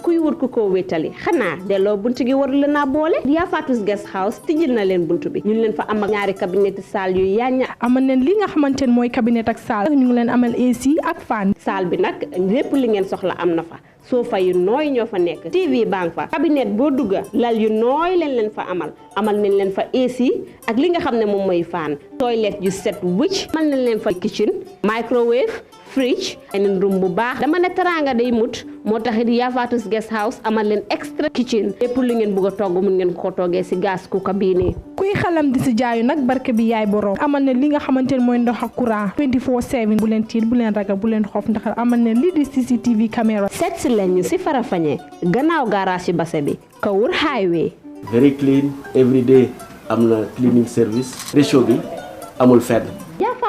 kuy wut ku ko wétali xanaa delloo buntu gi war la naa boole Yusupha Guest House tijjil na leen buntu bi ñu leen fa am ak ñaari cabinet salle yu yaañña amal neen li nga xamante ne mooy cabinet ak salle ñu ngi leen amal AC ak fan salle bi nag lépp li ngeen soxla am na fa sofa yu nooy ñoo fa nekk TV bang fa cabinet boo dugga lal yu nooy leen fa amal nañ leen fa AC ak li nga xam ne moom mooy fan toilette yu set wicc amal nañ leen fa kitchen microwave fridge beneen room bu baax dama ne teranga day mut moo taxit Yusupha Guest House amal leen extra kitchen lépp lu ngeen bëgg a togg mun ngeen ko toggee si gas ku kabine kuy xalam di si jaayu nag barke bi yaay borom amal ne li nga xamante ne mooy ndox ak courant 24/7 bu leen tiit bu leen ragal bu leen xoof ndax amal ne lii di CCTV caméra seet si leen ñu si Farafenni gannaaw garage base bi Kawur highway very clean every day am na cleaning service ratio bi amul fenn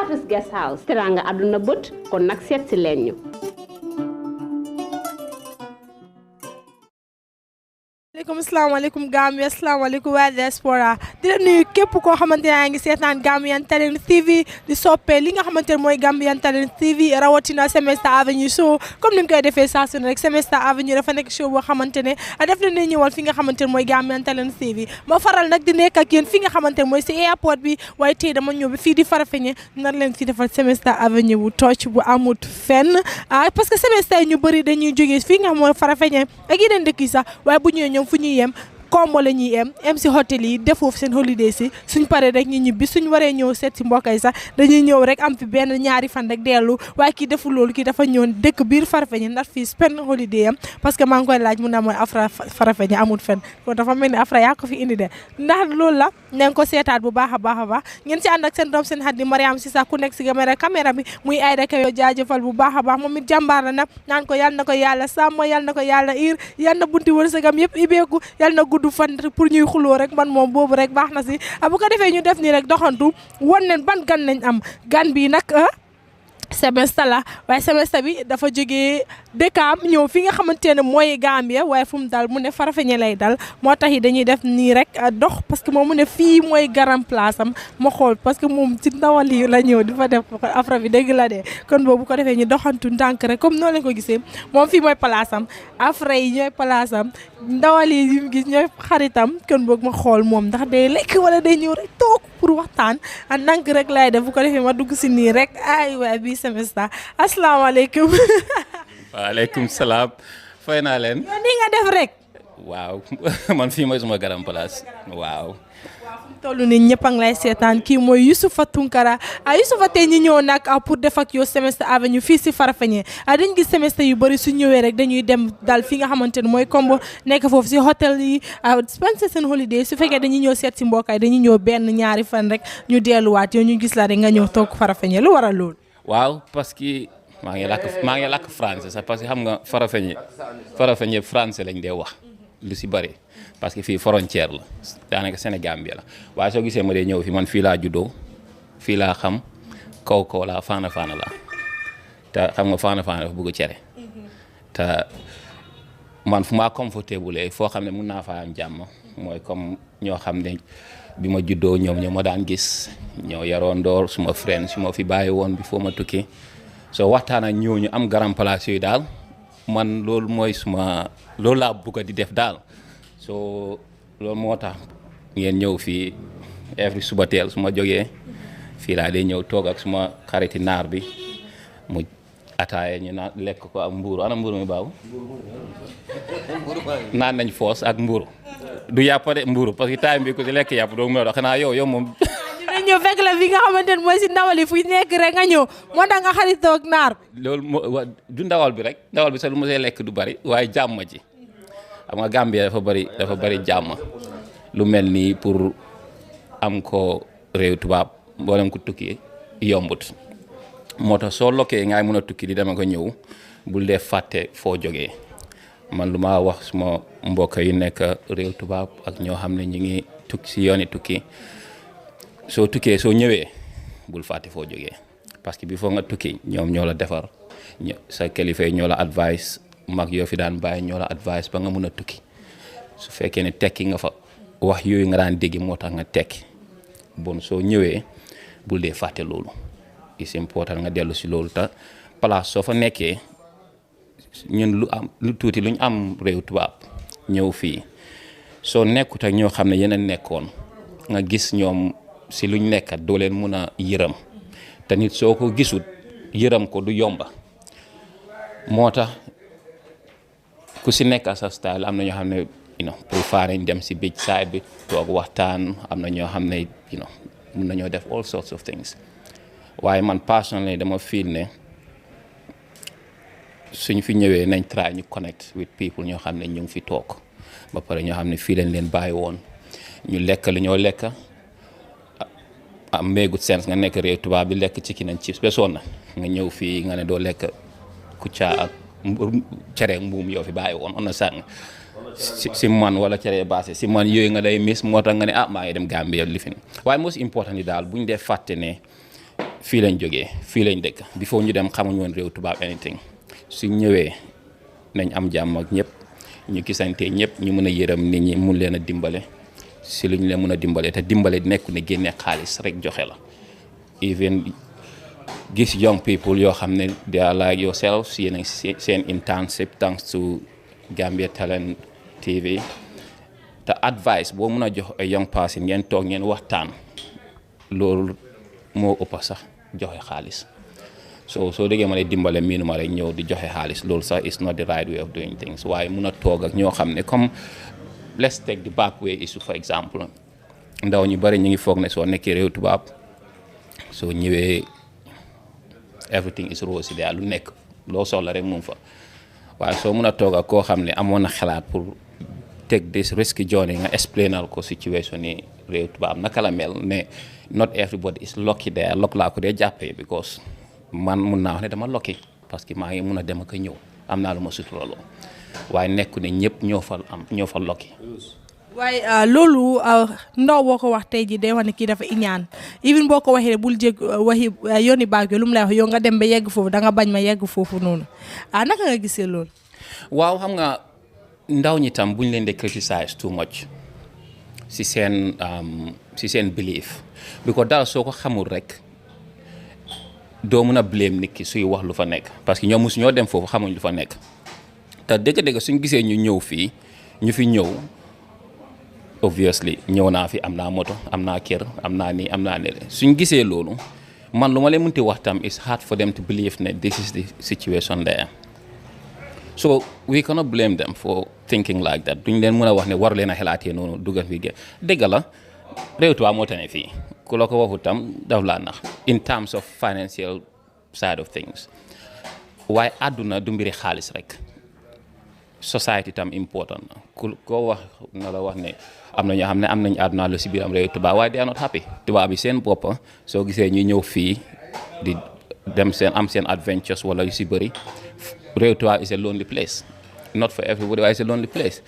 Yusupha Guest House teranga àdduna bët kon nag seet si leen ñu asalaamaaleykum Gambia asalaamaaleykum waa diaspora di leen nuyu képp koo xamante ne yaa ngi seetaan Gambian Talents TV di soppee li nga xamante ne mooy Gambian Talents TV rawatina Semester Avenue show comme ni mu koy defee saa su ne rek Semester Avenue dafa nekk show boo xamante ne def na ne ñëwal fi nga xamante ne mooy Gambian Talents TV ma faral nag di nekk ak yéen fi nga xamante ne mooy si airport bi waaye tey dama ñëw bi fii di Farafenni nar leen fi defal Semester Avenue bu tocc bu amut fenn parce que semester ñu bëri dañuy jógee fii nga xam mooy Farafenni ak yeneen dëkk yi sax waaye bu ñëwee ñoom fu ñuy yem combo la ñuy em si hôtel yi def foofu seen holiday si suñ paree rek ñu ñibbi suñ waree ñëw seet si mbokk yi sax dañuy ñëw rek am fi benn ñaari fan rek dellu waaye kii deful loolu kii dafa ñëw dëkk biir Farafenni ndax fii spend holiday am parce que maa ngi koy laaj mu ne mooy Afra Farafenni amul fen kon dafa mel ni Afra yaa ko fi indi de ndax loolu la nañ ko seetaat bu baax a baax ngeen si ànd ak seen doom seen xarit di Mariam si sax ku nekk si caméra bi muy ay rek yow jaajëfal bu baax a baax moom it jàmbaar la nag naan ko yal na ko yàlla sàmm yal na ko yàlla iir yal na bunti wërsëgam yëpp ibeeku yal na gudd fan pour ñuy xuloo rek man moom boobu rek baax na si bu ko defee ñu def nii rek doxantu won leen ban gan lañ am gan bi nag semestre la waaye semestre bi dafa jógee dëkkaam ñëw fi nga xamante ne mooy Gambia waaye fu mu dal mu ne Farafenni lay dal moo tax yi dañuy def nii rek dox parce que moom mu ne fii mooy garam place am ma xool parce que moom ci ndawal yi la ñëw di fa def Afra bi dëgg la de kon boobu ko defee ñu doxantu ndànk rek comme noonu lañ ko gisee moom fii mooy place am Afra yi ñooy place am ndawal yi mu gis ñooy xaritam kon boobu ma xool moom ndax day lekk wala day ñëw rek toog pour waxtaan ndànk rek lay def bu ko defee ma dugg si nii rek ay waay bii semestre asalaamaaleykum. waaleykum salaam. fay naa leen. yow nii nga def rek. waaw man fii mooy suma garam place waaw. tollu ni ñëpp a ngi lay seetaan kii mooy Yusupha Tunkara Yusupha tey ñu ñëw nag pour def ak yow Semester Avenue fii si Farafenni dañ gis semestre yu bëri su ñëwee rek dañuy dem dal fi nga xamante ne mooy combo nekk foofu si hôtel yi spend seen holiday su fekkee dañuy ñëw seet si mbokkaay dañuy ñëw benn ñaari fan rek ñu delluwaat yow ñu gis la rek nga ñëw toog Farafenni lu waral loolu. waaw parce que maa ngi làkk français sax parce que xam nga Farafenni français lañ dee wax lu si bëri. parce que fii frontière la daanaka Sénégambie la waaye soo gisee ma dee ñëw fi man fii laa juddoo fii laa xam kaw laa faana la te xam nga faana dafa bëgg cere te man fu maa confortable foo xam ne mun naa faa am jàmm mooy comme ñoo xam ne bi ma juddoo ñoom ñoo ma daan gis ñoo yaroon door suma friend su ma fi bàyyi woon bi foo ma tukki soo waxtaan ak ñooñu am garam place yooyu daal man loolu mooy loolu laa bëgg di def daal. so loolu moo tax ngeen ñëw fii every suba teel su ma jógee fii laa day ñëw toog ak suma xariti naar bi mu ataaye ñu naan lekk ko ak mbuuru ana mbuuru mi baaw naan nañ foos ak mbuuru du yàpp de mbuuru parce que time bi ku si lekk yàpp doo mën a xanaa yow moom dina ñëw fekk la fi nga xamante ne mooy si ndawal yi fu nekk rek nga ñëw moo tax nga xaritoo ak naar loolu du ndawal bi rek ndawal bi sax lu ma see lekk du bari waaye jàmm ji xam nga Gambia dafa bari jàmm lu mel nii pour am ko réew tubaab mboolem ko tukki yombut moo tax soo lokkee ngay mën a tukki di dama ko ñëw bul dee fàtte foo jógee man lu ma wax suma mbokk yi nekk réew tubaab ak ñoo xam ne ñu ngi tukki si yooni tukki soo tukkee soo ñëwee bul fàtte foo jógee parce que bi foo nga tukki ñoom ñoo la defar sa kilifa yi ñoo la advice mag yoo fi daan bàyyi ñoo la advice ba nga mun a tukki su fekkee ne tekki nga fa wax yooyu nga daan dégg moo tax nga tekki bon soo ñëwee bul dee fàtte loolu it's important nga dellu si loolu te place soo fa nekkee ñun lu tuuti luñ am réew tubaab ñëw fii soo nekkut ak ñoo xam ne yeneen nekkoon nga gis ñoom si luñ nekkat doo leen mun a yërëm te nit soo ko gisut yërëm ko du yomba moo tax ku si nekk sa style am na ñoo xam ne préfère nañ dem si beach side bi toog waxtaan am na ñoo xam ne mun nañoo def all sorts of things waaye man personally dama feel ne suñ fi ñëwee nañ try ñu connect with people ñoo xam ne ñu ngi fi toog ba pare ñoo xam ne fii lañ leen bàyyi woon ñu lekk lu ñoo lekk am méegut sens nga nekk réew tubaab bi lekk chicken and chips besoon na nga ñëw fii nga ne doo lekk kucca ak cere mbuum yoo fi bàyyi woon on na sàng si man wala cere baase si man yooyu nga day miss moo tax nga ne maa ngi dem Gambia li fi waaye most important yi daal bu ñu dee fàtte ne fii lañ jógee fii lañ dëkk before ñu dem xamuñ woon réew tubaab anything su ñëwee nañ am jàmm ak ñëpp ñu gisante ñëpp ñu mën a yërëm nit ñi mun leen a dimbale si lu ñu leen mën a dimbale te dimbale nekku ne génne xaalis rek joxe la even gis young people yoo xam ne they are like yourselves yéen a seen internship thanks to Gambia Talent TV te advice boo mën a jox ay young person ngeen toog ngeen waxtaan loolu moo ëpp sax joxe xaalis soo déggee ma lay dimbale miinu ma rek ñëw di joxe xaalis loolu sax is not the right way of doing things waaye mun a toog ak ñoo xam ne comme let's take the back way issue for example ndaw ñu bari ñu ngi foog ne soo nekkee réew tubaab soo ñëwee everything is rosy there lu nekk loo soxla rek moom fa waaye soo mun a toog ak koo xam ne amoon na xalaat pour take this risky journey nga explainal ko situation yi réew tubaab naka la mel ne not everybody is lucky there lock laa ko dee jàppee because man mun naa wax ne dama lucky parce que maa ngi mun a dem ak a ñëw am naa lu ma suturaloo waaye nekku ne ñëpp ñoo fa lucky waaye loolu ndaw boo ko wax tey ji day wax ne kii dafa iñaan even boo ko waxee bul jég waxi yooni baag lu mu lay wax yow nga dem ba yegg foofu da nga bañ ma yegg foofu noonu naka nga gisee loolu waaw xam nga ndaw ñi tam buñ leen de criticize too much si seen belief because dara soo ko xamul rek doo mën a blame nit ki suy wax lu fa nekk parce que ñoom mosu ñoo dem foofu xamuñ lu fa nekk te dëgg-dëgg suñ gisee ñu ñëw fii ñu fi ñëw obviously ñëw naa fi am naa moto am naa kër am naa nii am naa ne suñ gisee loolu man lu ma leen mënti wax tam it's hard for them to believe ne this is the situation there so we cannot blame them for thinking like that duñ leen mën a wax ne war leen a xalaatee noonu duggal fi dëgg la réew tubaab moo tane fii ku la ko waxu tam daf laa nax in terms of financial side of things waaye àdduna du mbiri xaalis rek society tam important na ku koo wax na la wax ne am na ñoo xam ne am nañ àdduna lu si biir am réew tubaab waaye they are not happy tubaab bi seen boppa soo gisee ñu ñëw fii di dem am seen adventures wala yu si bëri réew tubaab is a lonely place not for everybody waaye is a lonely place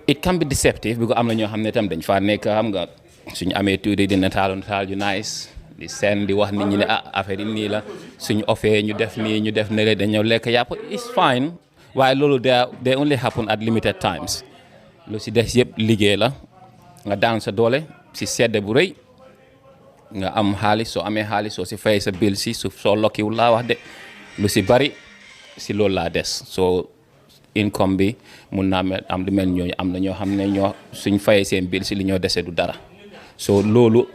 it can be deceptive because am na ñoo xam ne tam dañ faa nekk xam nga suñu amee tuuti di nataal yu nice di seen di wax nit ñi ne affaire yi nii la suñu offee ñu def nii ñu def ne le dañoo lekk yàpp it's fine waaye loolu they only happen at limited times lu si des yëpp liggéey la nga daan sa doole si sedd bu rëy nga am xaalis soo amee xaalis soo si fay sa bill si soo lokkiwul laa wax de lu si bari si loolu laa des soo income bi mun naa am lu mel ñooñu am na ñoo xam ne ñoo suñ fayee seen bill si li ñoo dese du dara so loolu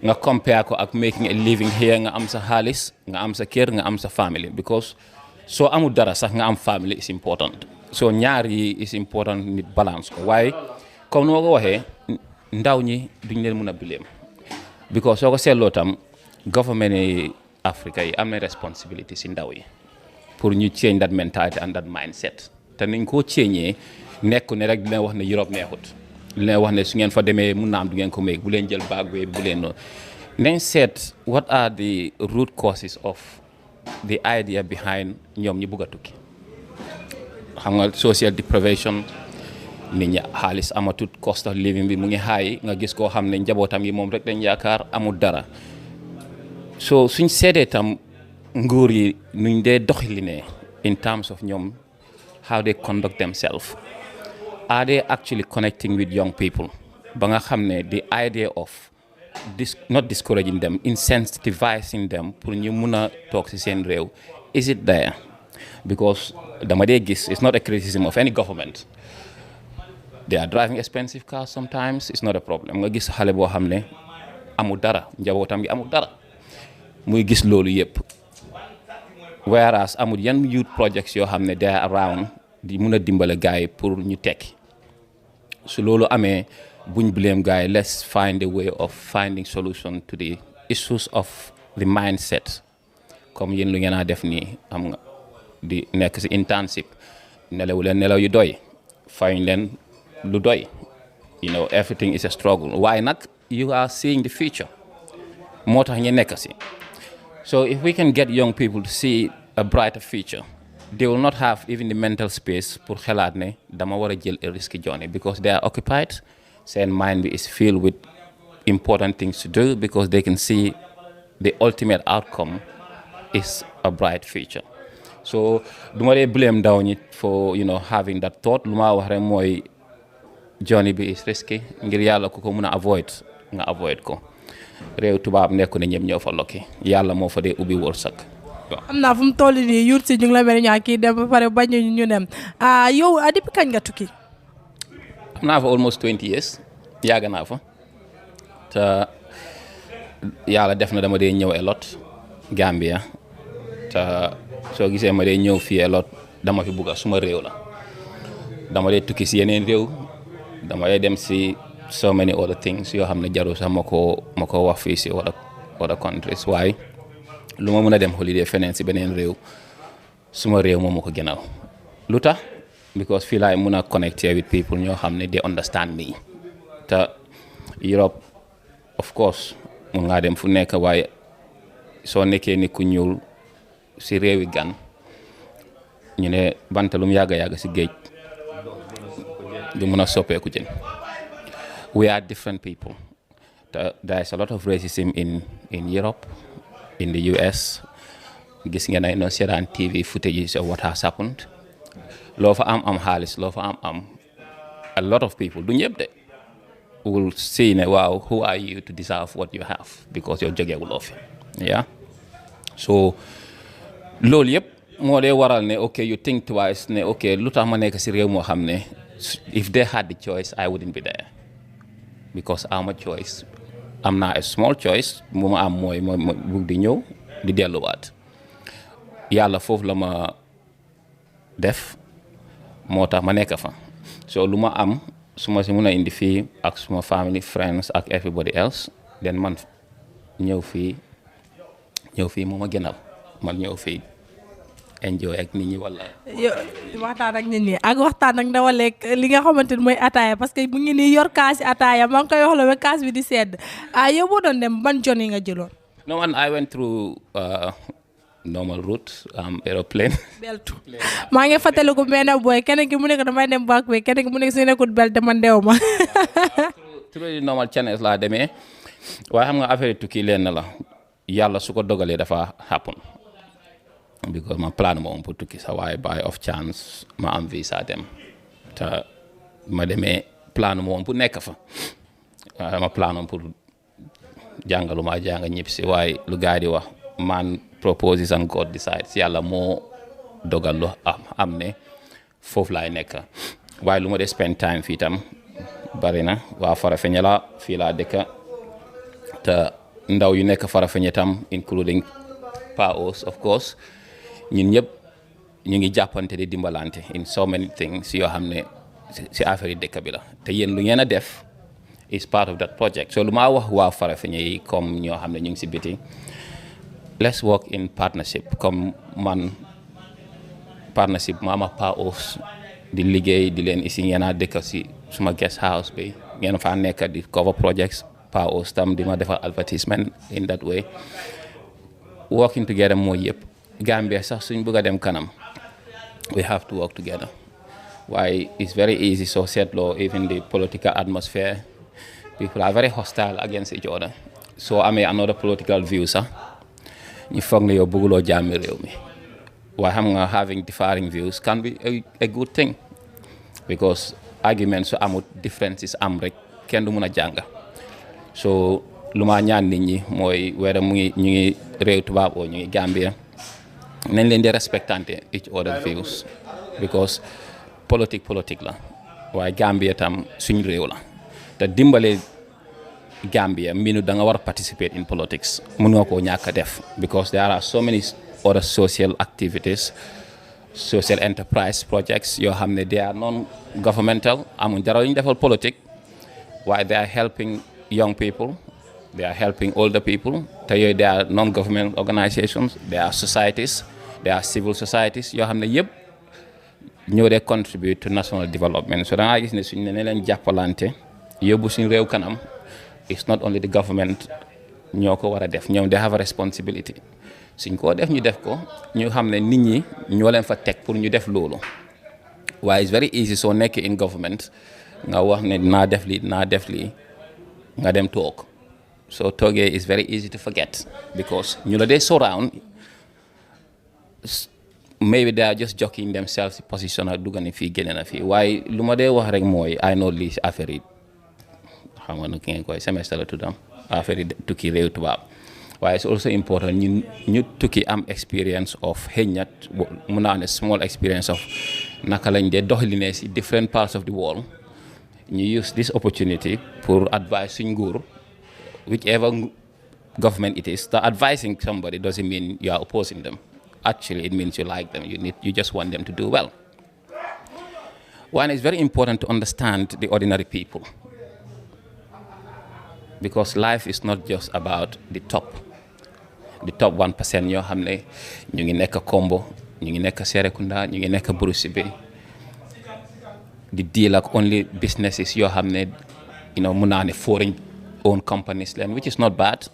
nga compare ko ak making a living here nga am sa xaalis nga am sa kër nga am sa family because soo amul dara sax nga am family is important so ñaar yi is important nit balance ko waaye comme nu ma ko waxee ndaw ñi duñ leen mën a bileem because soo ko seetloo tam government yi Africa yi am na responsibility si ndaw yi pour ñu change that mentality and that mindset te niñ koo ceeñee nekku ne rek di leen wax ne Europe neexut di leen wax ne su ngeen fa demee mun naa am du ngeen ko méeg bu leen jël baag bi bu leen noonu nañ seet what are the root causes of the idea behind ñoom ñi bugg a tukki xam nga social deprivation nit ñi xaalis amatut cost of living bi mu ngi high nga gis koo xam ne njabootam yi moom rek dañ yaakaar amul dara so suñ seetee tam nguur yi nuñ dee doxalinee in terms of ñoom how they conduct themselves are they actually connecting with young people ba nga xam ne the idea of not discouraging them incentivizing them pour ñu mun a toog ci seen réew is it there because dama dee gis it's not a criticism of any government. They are driving expensive cars sometimes, it's not a problem. Nga gis xale boo xam ne amul dara njabootam gi amul dara muy gis loolu yëpp. Whereas amul yan youth projects yoo xam ne they are around di mun a dimbale gars yi pour ñu tekki. Su loolu amee buñ blame gars yi, let's find a way of finding solution to the issues of the mindset. Comme yéen lu ngeen a def nii am nga di nekk si internship nelaw leen nelaw yu doy fayuñ leen lu doy. You know, everything is a struggle. Why not? You are seeing the future. Moo tax ñu nekk si. So if we can get young people to see a brighter future, they will not have even the mental space pour xalaat ne dama war a jël a risky journey because they are occupied. Seen mind bi is filled with important things to do because they can see the ultimate outcome is a bright future. So duma dee blame ndaw ñi for having that thought. Lu ma wax rek mooy journey bi is risky ngir yàlla ku ko mun a avoid nga avoid ko. Réew tubaab nekku ne ñëpp ñoo fa lokki yàlla moo fa dee ubbi wërsëg. am naa fu mu toll nii yuut si ñu ngi la mel ñaa kii dem ba pare bañ ñu dem yow depuis kañ nga tukki. am naa fa almost 20 years yàgg naa fa te yàlla def na dama dee ñëw a lot Gambia te soo gisee ma dee ñëw fii a lot dama fi bugga suma réew la dama dee tukki si yeneen réew dama dee dem si so many other things yoo xam ne jarul sax ma ko wax fii si other countries waaye lu ma mën a dem holiday feneen si beneen réew suma réew moom ma ko gënal lu tax because fii laay mun a connecté with people ñoo xam ne they understand me te Europe of course mun ngaa dem fu nekk waaye soo nekkee ni ku ñuul si réewi gan ñu ne banta lu mu yàgga si géej du mun a soppeeku jën. We are different people. There is a lot of racism in Europe, in the US. Gis ngeen ay no seetaan TV footage of what has happened. Loo fa am xaalis loo fa am a lot of people du ñëpp de will say ne waaw who are you to deserve what you have because you're jógewuloo fi yeah. So loolu yëpp moo dee waral ne okay you think twice ne okay lu tax ma nekk si réew moo xam ne if they had the choice I wouldn't be there. Because I'm a choice am naa a small choice mu ma am mooy bugg di ñëw di delluwaat yàlla foofu la ma def moo tax ma nekk fa so lu ma am su ma si mun a indi fii ak suma family friends ak everybody else then man ñëw fii moo ma gënal man ñëw fii enjoy ak nit ñi wala. waxtaan ak nit ñi ak waxtaan ak ndawaleeg li nga xamante ni mooy ataaya parce que mu ngi nii yor kaasi ataaya maa ngi koy wax la ba kaas bi di sedd yow boo doon dem ban journey nga jëloon. No man I went through normal route aeroplane. beltu maa ngi fàttaliku benn boy keneen ki mu nekk damay dem back way keneen ki mu nekk su nekkut belte man deew ma. through the normal channels laa demee waaye xam nga affaire tukki leen la yàlla su ko dogalee dafa happen. Because ma plan moom pour tukki sa waaye by off chance ma am visa dem te ma demee plan moom pour nekk fa ma plan moom pour jàngalu ma jàng ñëpp si waaye lu gars di wax man proposes and God decides yàlla moo dogal lu am ne foofu laay nekk waaye lu ma dee spend time fii tam bari na waa Farafenni la fii laa dëkk te ndaw yu nekk Farafenni tam including PAOs of course ñun ñëpp ñu ngi jàppante di dimbalante in so many things yoo xam ne si affaire yi dëkk bi la te yéen lu ngeen a def is part of that project so lu maa wax waa Farafenni yi comme ñoo xam ne ñu ngi si biti let's work in partnership comme man partnership ma ama PAOs di liggéey di leen isi ngeen a dëkk si suma guest house bi ngeen faa nekk di cover projects PAOs tam di ma defal advertisement in that way working together mooy yëpp Gambia sax suñ bëgg a dem kanam we have to work together why it's very easy so seetloo even the political atmosphere people are very hostile against each other so amee another political view sax ñu foog ne yow bëgguloo jàmmi réew mi waaye xam nga having differing views can be a good thing because argument su amut differences am rek kenn du mun a jàng so lu ma ñaan nit ñi mooy wera ñu ngi réew tubaab oo ñu ngi Gambia nañ leen di respectante each other views because politique la waaye Gambia tam suñ réew la te dimbale Gambia mbinu da nga war a participate in politics mun nga koo ñàkk a def because there are so many other social activities social enterprise projects yoo xam ne they are non governmental amuñ dara lu ñu defal politique waaye they are helping young people they are helping older people te yooyu they are non government organizations they are societies they are civil societies yoo xam ne yëpp ñoo dee contribute to national development so da ngaa gis ne suñ ne leen jàppalante yóbbu suñ réew kanam it's not only the government ñoo ko war a def ñoom they have a responsibility suñ koo def ñu def ko ñu xam ne nit ñi ñoo leen fa teg pour ñu def loolu waaye it's very easy soo nekkee in government nga wax ne dinaa def lii nga dem toog soo toogee it's very easy to forget because ñu la dee surround maybe they are just jockeying themselves position ak dugga ne fii génne na fii waaye lu ma dee wax rek mooy I know lii affaire yi xam nga nu ki ngeen koy semestre la tuddam affaire yi tukki réew tubaab waaye it's also important ñu tukki am experience of xëy mun naa ne small experience of naka lañ dee doxalinee si different parts of the world ñu use this opportunity pour advise suñ nguur whichever government it is that advising somebody doesn't mean you are opposing them actually it means you like them you just want them to do well. One is very important to understand the ordinary people because life is not just about the top 1% yoo xam ne ñu ngi nekk Kombo ñu ngi nekk Serekunda ñu ngi nekk Burusibe di deal ak only businesses yoo xam ne mun naa ne foreign owned companies leen which is not bad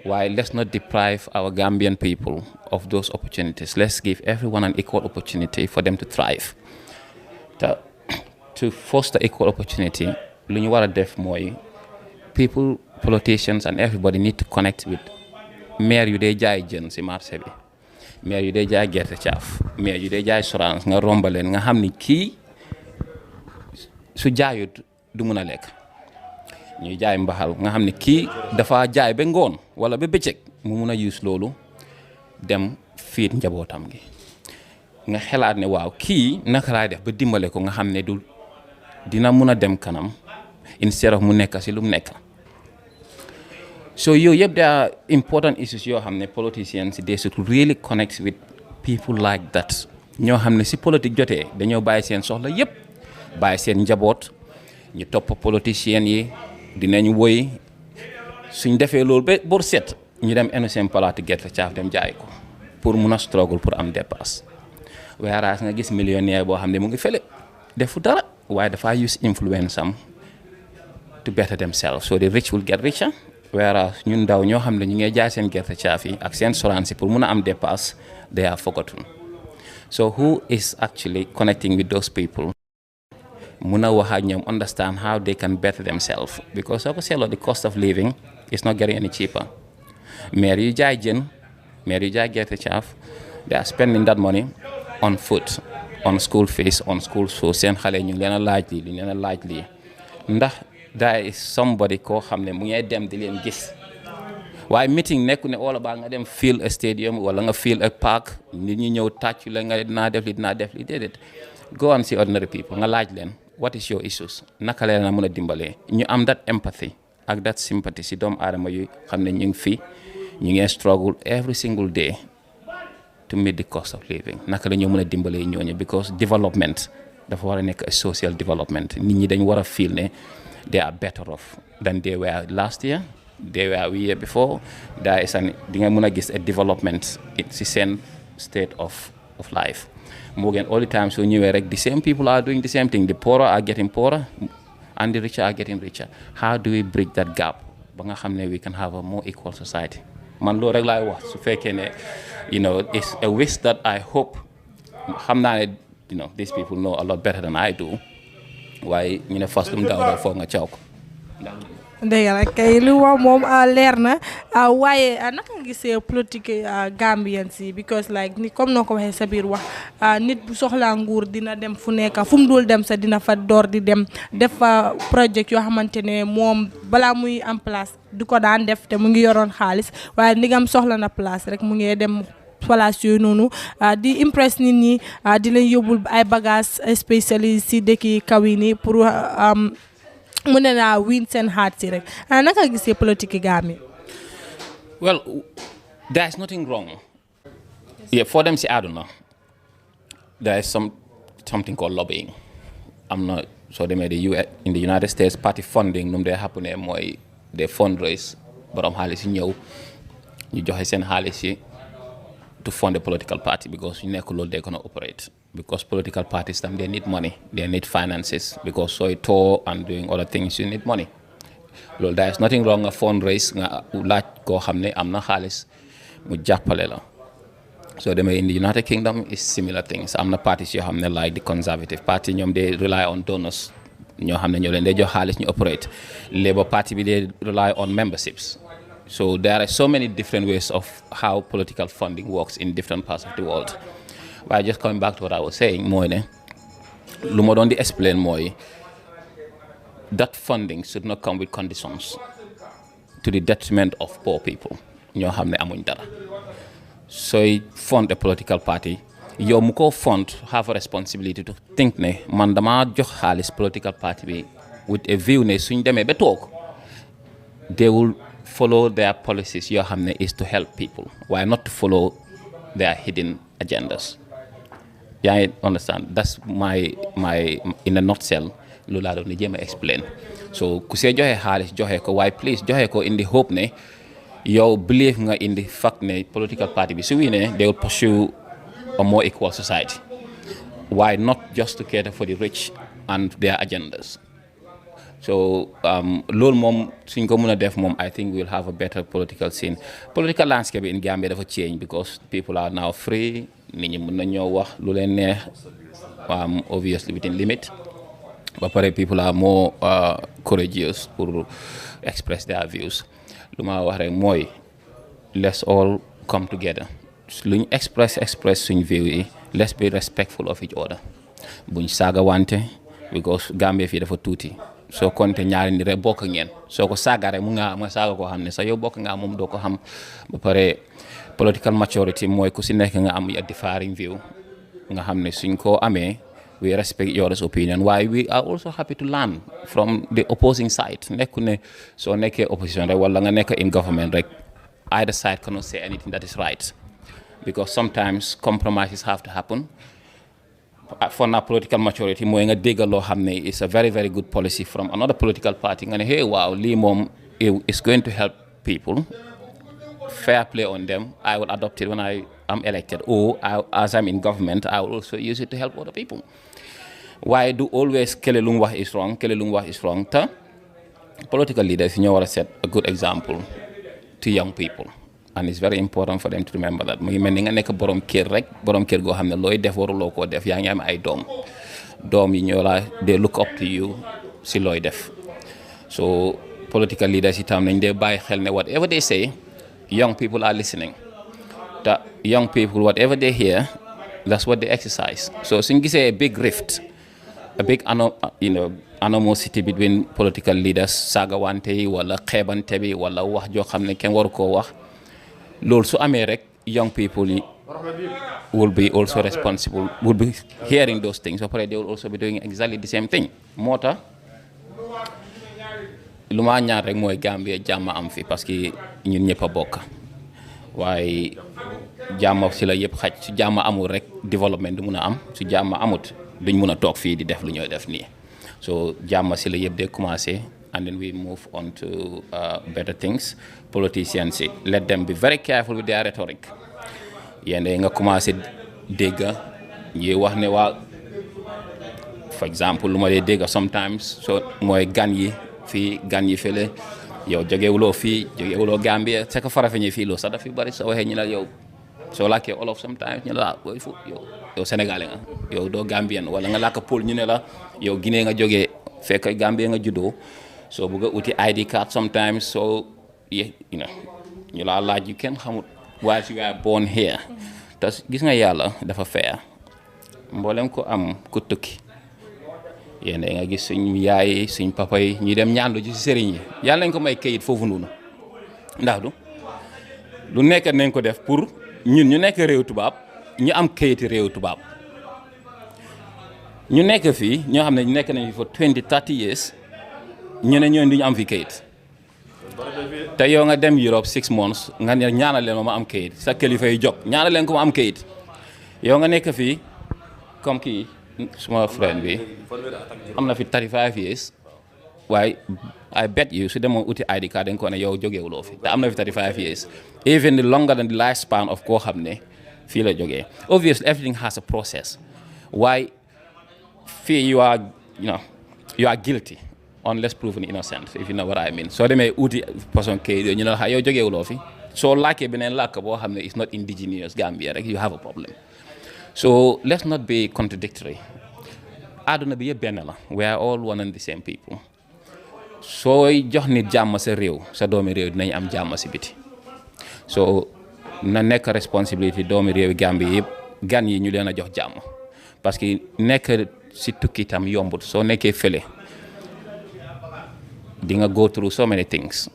waaye let's not deprive our Gambian people of those opportunities let's give everyone an equal opportunity for them to thrive to foster equal opportunity lu ñu war a def mooy people politicians and everybody need to connect with maire yu dee jaay jën si marché bi maire yu dee jaay gerte caaf maire yu dee jaay sorans nga rombaleen nga xam ni kii su jaayut du mun a lekk ñuy jaay mbaxal nga xam ne kii dafa jaay ba ngoon wala ba bëccëg mu mun a use loolu dem fiit njabootam gi nga xelaat ne waaw kii naka laay def ba dimbale ko nga xam ne du dina mun a dem kanam instead of mu nekk si lu mu nekk so yooyu yëpp there are important issues yoo xam ne politicians they should really connect with people like that ñoo xam ne si politique jotee dañoo bàyyi seen soxla yëpp bàyyi seen njaboot ñu topp politiciens yi dinañ woy suñ defee loolu ba bor set ñu dem enu seen palaatu gerte caaf dem jaay ko pour mun a struggle pour am dépasse whereas nga gis millionnaire boo xam ne mu ngi fële defu dara waaye dafa use influence am to better themselves so the rich will get richer whereas ñun ndaw ñoo xam ne ñu ngi jaay seen gerte caaf yi ak seen sorance pour mun a am dépasse they are forgotten so who is actually connecting with those people mun a wax ak ñoom understand how they can better themselves because soo ko seetloo the cost of living is not getting any cheaper maire yu jaay jën maire yu jaay gerte caaf they are spending that money on food on school fees on school shoes seen xale ñu ngi leen a laaj lii ñu leen a laaj lii ndax there is somebody koo xam ne mu ngee dem di leen gis waaye meeting nekku ne all about nga dem fill a stadium wala nga fill a park nit ñi ñëw tàccu la nga dinaa def li déedéet go and see ordinary people nga laaj leen what is your issues naka leen na mën a dimbalee ñu am that empathy ak that sympathy si doomu aadama yu xam ne ñu ngi fi ñu ngi struggle every single day to meet the cost of living naka la ñoo mën a dimbalee ñooñu because development dafa war a nekk a social development nit ñi dañ war a feel ne they are better off than they were last year they were year before there is di nga mën a gis a development si seen state of life moo gën all the time so ñëwee rek the same people are doing the same thing the poorer are getting poorer and the richer are getting richer how do we bridge that gap ba nga xam ne we can have a more equal society man loolu rek laay wax su fekkee ne it's a wish that I hope xam naa ne these people know a lot better than I do waaye ñu ne fas lu mu daaw foog nga caw ko dëgg la kay lu wax moom leer na waaye naka nga gisee politique Gambian si because like ni comme noo ko waxee sa biir wax nit bu soxlaa nguur dina dem fu nekk fu mu dul dem sa dina fa door di dem def fa projet yoo xamante ne moom balaa muy am place du ko daan def te mu ngi yoroon xaalis waaye ndigam soxla na place rek mu ngi dem place yooyu noonu di impress nit ñi di leen yóbbul ay bagages especially si dëkki kaw yi nii pour mu ne naa win seen heart si rek naka gisee politique Gambie. Well, there is nothing wrong. Yeah, for them si àdduna there is something called lobbying. am na soo demee in the United States party funding nu mu dee happen mooy des fundraise borom xaalis yi ñëw ñu joxe seen xaalis yi to fund a political party because you nekk loolu they gonna operate because political parties they need money, they need finances because so tour and doing other things you need money. Loolu there is nothing wrong nga fundraise nga laaj koo xam ne am na xaalis mu jàppale la. So in the United Kingdom is similar things. am na parties yoo xam ne like the Conservative Party ñoom they rely on donors ñoo xam ne ñoo leen day jox xaalis ñu operate. Labour Party bi they rely on memberships. So there are so many different ways of how political funding works in different parts of the world. But just coming back to what I was saying mooy ne lu ma doon di explain mooy that funding should not come with conditions to the detriment of poor people ñoo xam ne amuñ dara. Soy fund a political party yow mu ko fund have a responsibility to think ne man dama jox xaalis political party bi with a view ne suñ demee ba toog they will follow their policies yoo xam ne is to help people why not to follow their hidden agendas. yaa ngi understand that's my in a nutshell loolu laa doon jéem a explain. So ku see joxe xaalis joxe ko waaye please joxe ko in the hope ne yow believe nga in the fact ne political party bi su winee they will pursue a more equal society. Why not just to cater for the rich and their agendas? So loolu moom suñ ko mën a def moom I think we'll have a better political scene. Political landscape in Gambia dafa change because people are now free. Nit ñi mën na ñoo wax lu leen neex obviously within limit. Ba pare people are more courageous pour express their views. Lu ma wax rek mooy let's all come together. Luñ express suñ view yi let's be respectful of each other. Buñ saaga wante because Gambia fii dafa tuuti. Soo konte ñaari ni rek bokk ngeen soo ko saaga rek mu nga saaga koo xam ne sax yow bokk nga moom doo ko xam. Ba pare political maturity mooy ku si nekk nga am a differing view nga xam ne suñ ko amee we respect your opinion waaye we are also happy to learn from the opposing side. Nekku ne soo nekkee opposition rek wala nga nekk in government rek either side cannot say anything that is right because sometimes compromises have to happen. For now political maturity mooy nga dégg loo xam ne is a very very good policy from another political party nga ne hey waaw lii moom is going to help people. Fair play on them. I will adopt it when I am elected or as I'm in government I will also use it to help other people. Why do always kele lu mu wax is wrong kele lu mu wax is wrong te political leaders ñoo war a set a good example to young people and it's very important for them to remember that mu ngi mel ni nga nekk borom kër goo xam ne looy def waruloo koo def yaa ngi am ay doom yi ñoo la they look up to you si looy def. So political leaders itam nañ dee bàyyi xel ne whatever they say young people are listening. The young people whatever they hear that's what they exercise. So suñ gisee a big rift a big animosity between political leaders saagawante yi wala xeebante bi wala wax joo xam ne kenn waru koo wax loolu su amee rek young people yi will be also responsible will be hearing those things ba pare they will also be doing exactly the same thing. Moo tax lu ma ñaar rek mooy Gambia jàmm am fi parce que ñun ñëpp a bokk waaye jàmm si la yëpp xaj su jàmm amul rek développement du mun a am su jàmm amut duñ mun a toog fii di def lu ñooy def nii. So jàmm si la yëpp de commencé and then we move on to better things. Politicians let them be very careful with their rhetoric. Yéen nga commencé dégg ñuy wax ne waa for example lu ma dee dégg sometimes so mooy gan yi fii gan yi fële yow jógewuloo fii jógewuloo Gambia c'est que Farafenni fii loolu sax dafa bari soo waxee ñu la yow soo làkkee olof sometimes ñu la booy fu yow Sénégalais nga yow doo Gambien wala nga làkk Pël ñu ne la yow Guinée nga jógee fekk Gambie nga juddoo soo bëgg a uti ID card sometimes so ñu la laaj yu kenn xamut while you are born here te gis nga yàlla dafa fair mboolem ko am ku tukki yéen nga gis suñ yaay suñ papa yi ñuy dem ñaandu ci sëriñ yi yàlla nañ ko may kayit foofu noonu ndax du lu nekk nañ ko def pour ñun ñu nekk réew tubaab ñu am kayiti réew tubaab ñu nekk fii ñoo xam ne ñu nekk nañu for 20-30 years ñu ne ñooñu du ñu am fi kayit te yow nga dem Europe 6 months nga ne ñaanal leen ma am kayit sa kilifa yi jóg ñaanal leen ko ma am kayit yow nga nekk fii comme kii suma friend bi am na fi 35 years waaye I bet you su demoon uti ID card dañ ko ne yow jógeewuloo fi te am na fi 35 years even longer than the lifespan of koo xam ne fii la jógee obviously everything has a process waaye fii you are guilty unless proven innocent if you know what I mean soo demee uti person kayit yooyu ñu ne la yow jógeewuloo fi soo làkkee beneen làkk boo xam ne is not indigenous Gambia rek you have a problem so let's not be contradictory àdduna bi yëpp benn la we are all one and the same people sooy jox nit jàmm sa réew sa doomi réew dinañ am jàmm si biti so na nekk responsibility doomi réew Gambie yëpp gan yi ñu leen a jox jàmm parce que nekk si tukki tam yombut soo nekkee fële di nga go through so many things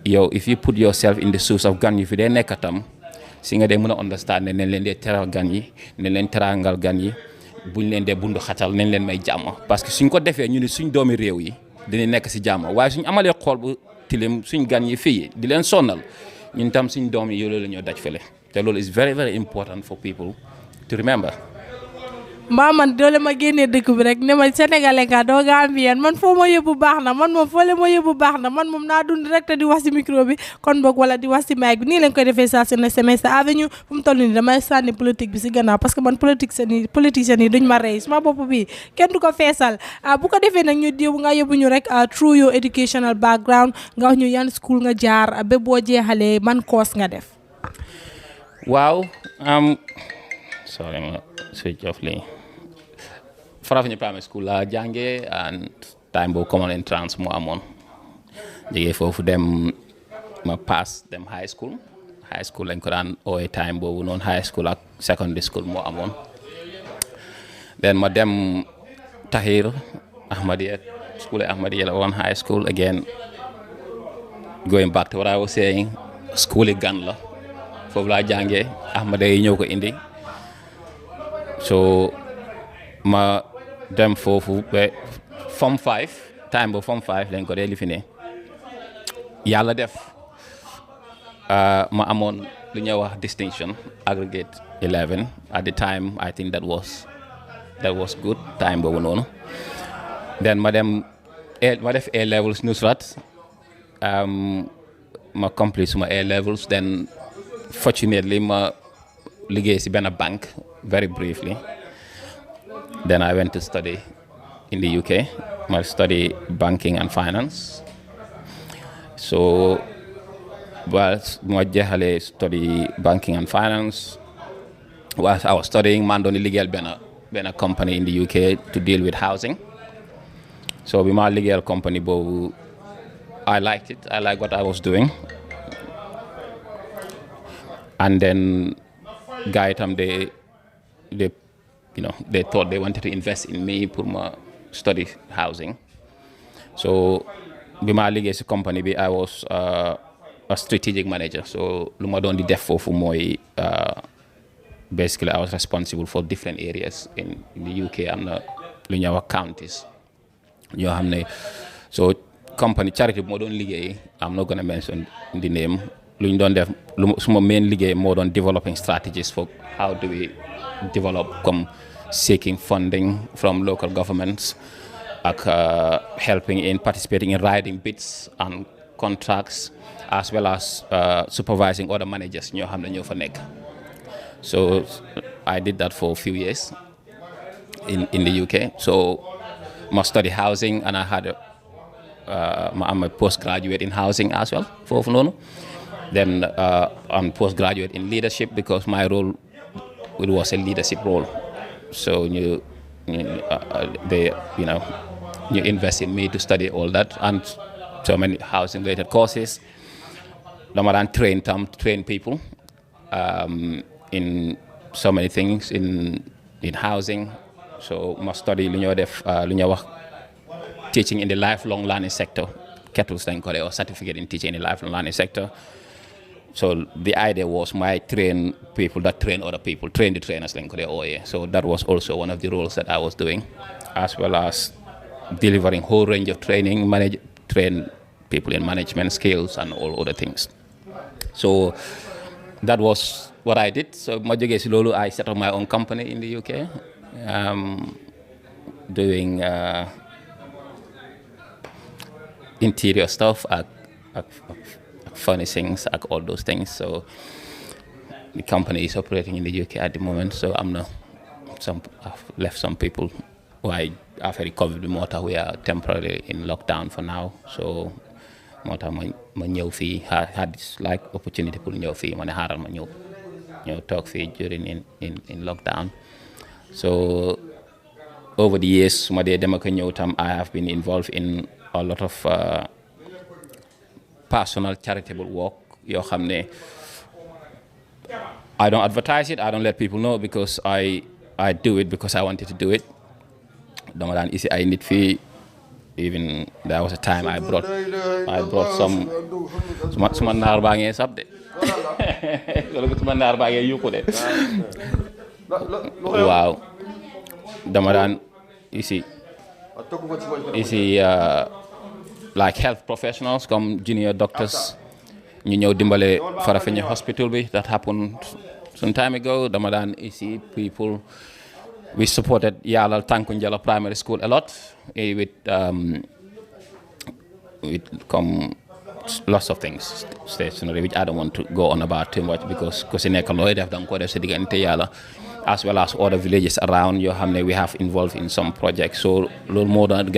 yow if you put yourself in the shoes of gan yi fi dee nekk tam si nga dee mën a understand ne nañ leen dee teral gan yi nañ leen terangal gan yi buñ leen dee bundu xatal nañ leen may jàmm parce que suñ ko defee ñu ne suñ doomi réew yi dinañ nekk si jàmm waaye suñ amalee xool bu tilim suñ gan yi fii di leen sonnal ñun tam suñ doom yi loolu la ñoo daj fële te loolu is very very important for people to remember. mbaa man doole ma génnee dëkk bi rek ne ma sénégalais nga doo Gambien man foo ma yóbbu baax na man moom foole ma yóbbu baax na man moom naa dund rek te di wax si micro bi kon boog wala di wax si mic bi nii lañ koy defee saa su ne Semester Avenue fu mu toll nii damay sànni politique bi si gannaaw parce que man politicien yi duñ ma rey suma bopp bi kenn du ko feesal bu ko defee nag ñu nga yóbbu ñu rek through your educational background nga wax ñu yan school nga jaar ba boo jeexalee man course nga def. waaw sorry ma switch off lii Farafenni primary school la jàngee and time boobu common entrance moo amoon jógee foofu dem ma pass dem high school lañ ko daan ooyee time boobu noonu high school ak secondary school moo amoon then ma dem Tahir Ahmadiyya school Ahmadiyya la woon high school again going back to what I was saying school yi gan la foofu laa jàngee Ahmadiyya yi ñëw ko indi so ma dem foofu ba form 5 time ba form 5 lañ ko dee lifine yàlla def ma amoon lu ñuy wax distinction aggregate 11 at the time I think that was good time boobu noonu then ma def A levels Nusrat ma complete suma A levels then fortunately ma liggéey si benn bank very briefly. Then I went to study in the UK. I studied banking and finance. So, whilst I study banking and finance, whilst I was studying, man doni legal been a company in the UK to deal with housing. So, with my legal company, I liked it. I liked what I was doing. And then, they thought they wanted to invest in me pour ma study housing. So, bi ma liggéey si company bi I was a strategic manager. So, lu ma doon di def foofu mooy basically I was responsible for different areas in the UK. am na lu ñuy wax counties ñoo xam ne so company charity bi moo doon liggéey I'm not gonna mention the name lu ñu doon def suma main liggéey moo doon developing strategies for how do we develop comme seeking funding from local governments ak helping in participating in writing bids and contracts as well as supervising other managers ñoo xam ne ñoo fa nekk. So I did that for a few years in the UK. So I studied housing and I had I'm a postgraduate in housing as well foofu noonu. Then I'm postgraduate in leadership because my role it was a leadership role. So they invest in me to study all that and so many housing related courses. Ramadan train people in so many things in housing. So must study teaching in the lifelong learning sector, KETUS or certificate in teaching in the lifelong learning sector. So the idea was my train people that train other people, train the trainers like OA. So that was also one of the roles that I was doing, as well as delivering whole range of training, train people in management skills and all other things. So that was what I did. So I set up my own company in the UK, doing interior stuff, furnishings, all those things. So the company is operating in the UK at the moment. So I've left some people who after the COVID motor, we are temporarily in lockdown for now. So motor ma ñëw fii had this like opportunity pour ñëw fii ma ne xaaral ma ñëw talk fii during in lockdown. So over the years su ma dee dem ak ñëw tam I have been involved in a lot of personal charitable work yoo xam ne I don't advertise it, I don't let people know, because I do it because I wanted to do it. Dama daan isi ay nit fii. Even there was a time I brought some suma naar baa ngee sab de suma naar baa ngee yuuxu de waaw dama daan isi like health professionals comme junior doctors ñu ñëw dimbale Farafenni hospital bi. That happened some time ago. Dama daan isi people. We supported Yalal Tankunjala Primary School a lot with lots of things stationary, which I don't want to go on about too much because as well as other villages around we have involved in some projects. So more than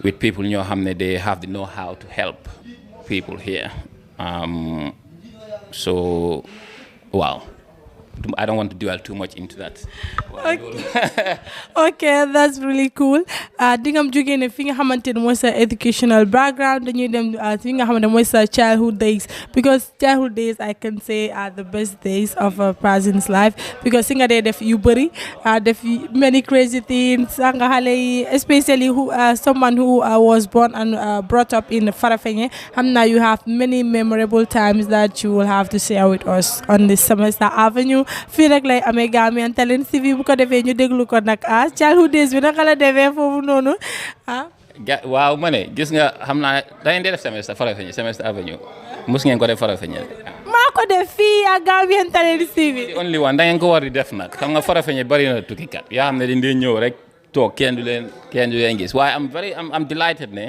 with people they have the know-how to help people here. So wow. I don't want to dwell too much into that. Okay, that's really cool. Dingam jógee ne fi nga xamante ne mooy sa educational background dañuy dem fi nga xamante ne mooy sa childhood days, because childhood days I can say are the best days of a person's life, because si nga dee def yu bëri def many crazy things nga xale yi, especially someone who was born and brought up in Farafenni. xam naa you have many memorable times that you will have to share with us on this Semester Avenue. fii rek lay amee Gambian Talents TV bu ko defee ñu déglu ko nag childhood days bi naka la defee foofu noonu waaw ma ne gis nga xam naa da ngeen di def Semester Avenue mus ngeen ko def Farafenni maa ko def fii ak Gambian Talents TV only one da ngeen ko war di def nag xam nga Farafenni bari na tukkikat yaa xam ne dañ dee ñëw rek toog kenn du leen gis waaye I'm delighted ne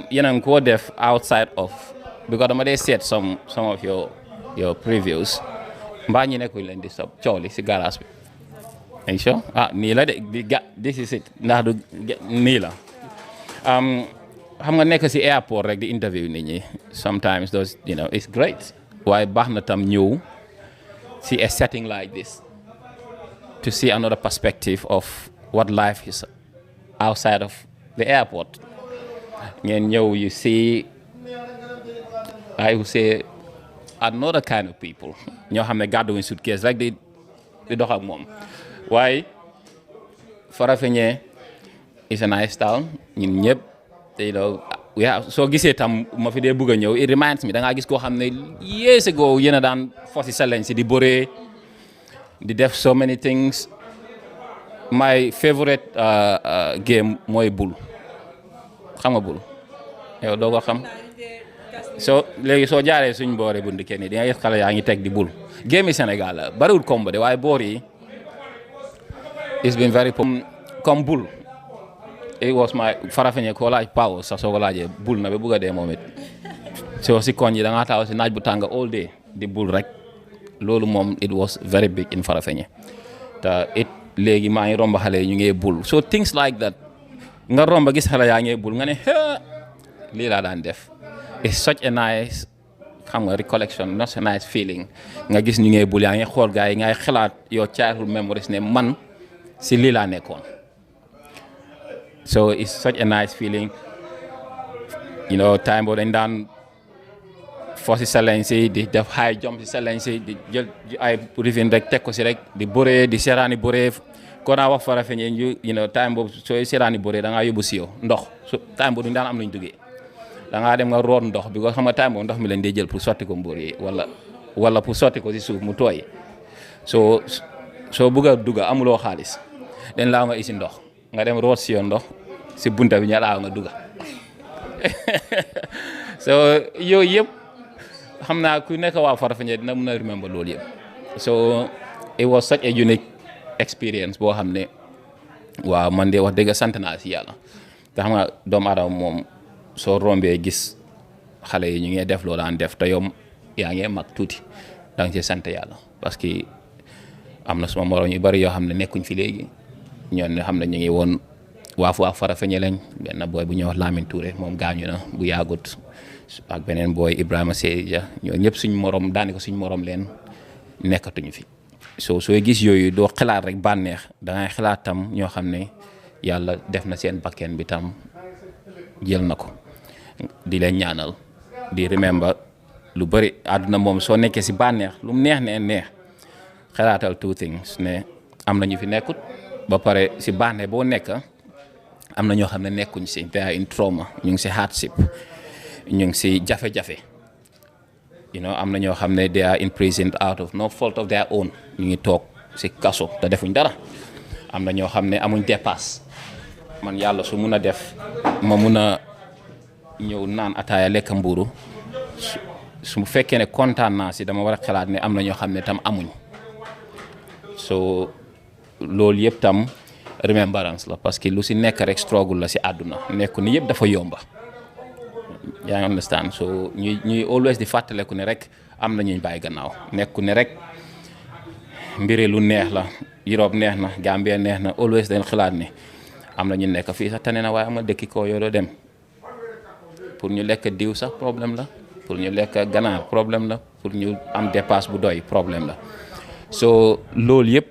yéen a ngi koo def outside of, because dama dee seet some of your previews. mbaa ñi nekkuñ leen di sob coow li si garage bi incha nii la de this is it ndax du nii la xam nga nekk si airport rek di interview nit ñi sometimes those it's great waaye baax na tam ñëw si a setting like this to see another perspective of what life is outside of the airport. ngeen ñëw you see I would say another kind of people ñoo xam ne gàddu wuñ suitcase rek di dox ak moom waaye Farafenni is a nice town ñun ñëpp te soo gisee tam ma fi dee bëgg a ñëw it reminds me da ngaa gis koo xam ne years ago yéen a daan fosi sa lañ si di bëree di def so many things. My favorite game mooy bul xam nga bul yow doo ko xam. so léegi soo jaaree suñ boore bundi kenn di nga gis xale yaa ngi teg di bul game yi Sénégal la bariwul combo de waaye boor yi it's been very comme bul it was my Farafenni ko laaj paw sax soo ko laajee bul na ba bugg a dee moom it soo si koñ yi da ngaa taw si naaj bu tàng all day di bul rek loolu moom it was very big in Farafenni te it léegi maa ngi romba xale yi ñu ngi bul so things like that nga romba gis xale yaa ngi bul nga ne lii laa daan def. It's such a nice recollection, not a nice feeling. Nga gis ñu ngay bul yaa ngi xool gars yi ngay xalaat your childhood memories ne man si lii laa nekkoon. So it's such a nice feeling. Time boo dañ daan fo si salañ si di def high jump si salañ si di jël ay rivin rek teg ko si rek di bëree di seeraani bëree ko naa wax Farafenni time boobu sooy seeraani bëree da ngaa yóbbu si yow ndox so time boobu duñ daan am luñ duggee. da ngaa dem nga root ndox bi ko xam nga time boobu ndox mi lañ dee jël pour sotti ko mburu yi wala pour sotti ko si suuf mu tooy soo bëgg a dugga amuloo xaalis dañ laaw nga isi ndox nga dem root si yoon ndox si bunta bi ña laaw nga dugga so yooyu yëpp xam naa ku nekk waa Farafenni dina mën a remember loolu yëpp so it was such a unique experience boo xam ne waaw man de wax dëgg sant naa si yàlla te xam nga doomu aadama moom soo rombee gis xale yi ñu ngi def loo daan def te yow yaa ngi mag tuuti da nga ci sant yàlla parce que am na suma morom yu bari yoo xam ne nekkuñ fi léegi ñoon xam ne ñu ngi woon waa Farafenni lañ benn booy bu ñuy wax Lamine Touré moom gaañu na bu yàggut ak beneen booy Ibrahima Seydia ñoo ñëpp suñ morom daanaka suñ morom leen nekkatuñu fi sooy gis yooyu doo xalaat rek bànneex dangay xalaat tam ñoo xam ne yàlla def na seen bakken bi tam jël na ko di leen ñaanal di remember lu bëri àdduna moom soo nekkee si bànneex lu mu neex xalaatal two things ne am na ñu fi nekkut ba pare si bànneex boo nekk am na ñoo xam ne nekkuñ si they are in trauma ñu ngi si hardship ñu ngi si jafe-jafe am na ñoo xam ne they are imprisoned out of no fault of their own ñu ngi toog si kaso te defuñ dara am na ñoo xam ne amuñ dépasse man yàlla su mun a def ma mun a ñëw naan ataaya lekk mburu su fekkee ne kontaan naa si dama war a xalaat ne am na ñoo xam ne tam amuñ so loolu yëpp tam remembrance la parce que lu si nekk rek struggle la si àdduna nekku ni yëpp dafa yomba yaa ngi understand so ñuy always di fàttaleku ne rek am na ñuy bàyyi gannaaw nekku ne rek mbiri lu neex la Europe neex na Gambia neex na always dañ xalaat ne am na ñu nekk fii sax tane na waaye am na dëkki koo yoo doo dem pour ñu lekk diw sax problème la pour ñu lekk ganaar problème la pour ñu am dépasse bu doy problème la so loolu yëpp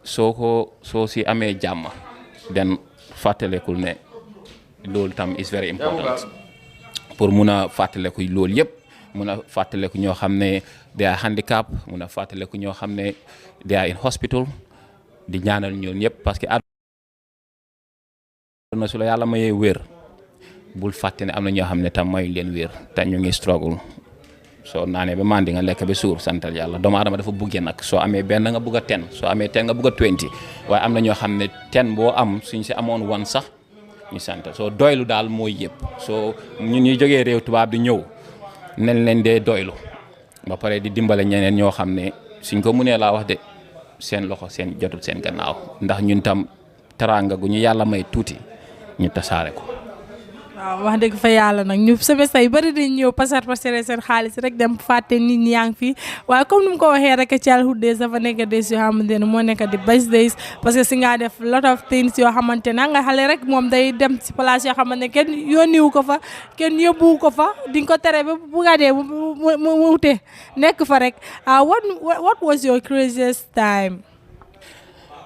soo si amee jàmm den fàttalekul ne loolu tam is very important pour mun a fàttaleku loolu yëpp mun a fàttaleku ñoo xam ne they are handicap mun a fàttaleku ñoo xam ne they are in hospital di ñaanal ñoon yëpp parce que àdduna su la yàlla mayee wér bul fàtte ne am na ñoo xam ne tam mayu leen wér te ñu ngi struggle soo naanee ba mandi nga lekk ba suur santal yàlla doomu aadama dafa buggee nag soo amee benn nga bugg a 10 soo amee 10 nga bugg a 20 waaye am na ñoo xam ne 10 boo am suñ si amoon 1 sax ñu sant soo doylu daal mooy yëpp soo ñun ñuy jógee réew tubaab di ñëw nen leen dee doylu ba pare di dimbale ñeneen ñoo xam ne suñ ko mënee laa wax de seen loxo seen jotul seen gannaaw ndax ñun tam teraanga gu ñu yàlla may tuuti ñu tasaare ko. waaw wax dëgg fa yàlla nag ñu semestre yu bëri dañ ñëw pasar pasare seen xaalis rek dem fàtte nit ñi yaa ngi fi waaye comme ni mu ko waxee rek childhood days dafa nekk days yoo xamante ne moo nekk di best days parce que si nga def lot of things yoo xamante ne nga xale rek moom day dem si place yoo xamante ne kenn yónniwu ko fa kenn yóbbuwu ko fa di nga ko tere ba bu nga dee mu wute nekk fa rek what was your craziest time.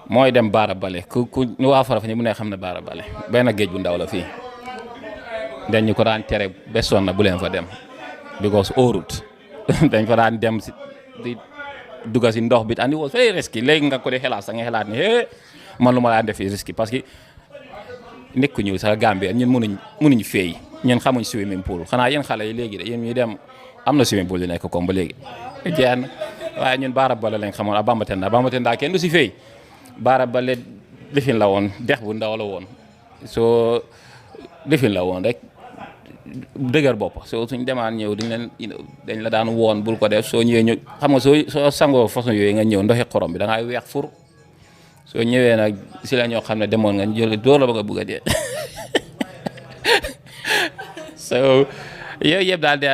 mooy dem Baara Bale ku waa Farafenni mu ne xam ne Baara Bale benn géej bu ndaw la fii. dañ ñu ko daan tere ba sonn bu leen fa dem because óorut dañ fa daan dem si di dugga si ndox bi andi was very risky léegi nga ko di xelaat sax nga xelaat ne man lu ma daan def risky parce que nekku ñëw sax Gambie ñun mënuñ feey ñun xamuñ swimming pool xanaa yéen xale yi léegi de yéen ñuy dem am na swimming pool yu nekk comme ba léegi jeex na waaye ñun Baara Bale lañ xamoon ak Bambatenda kenn du si feey Baara Bale lifin la woon dex bu ndaw la woon soo lifin la woon rek dëgër bopp soo suñ demaan ñëw dañ la daan woon bul ko def soo ñëwee ñu xam nga soo sangoo façon yooyu nga ñëw ndoxi xorom bi da ngay weex fur soo ñëwee nag si la ñoo xam ne demoon nga jël door la ba nga bëgg a dee so yooyu yëpp daal de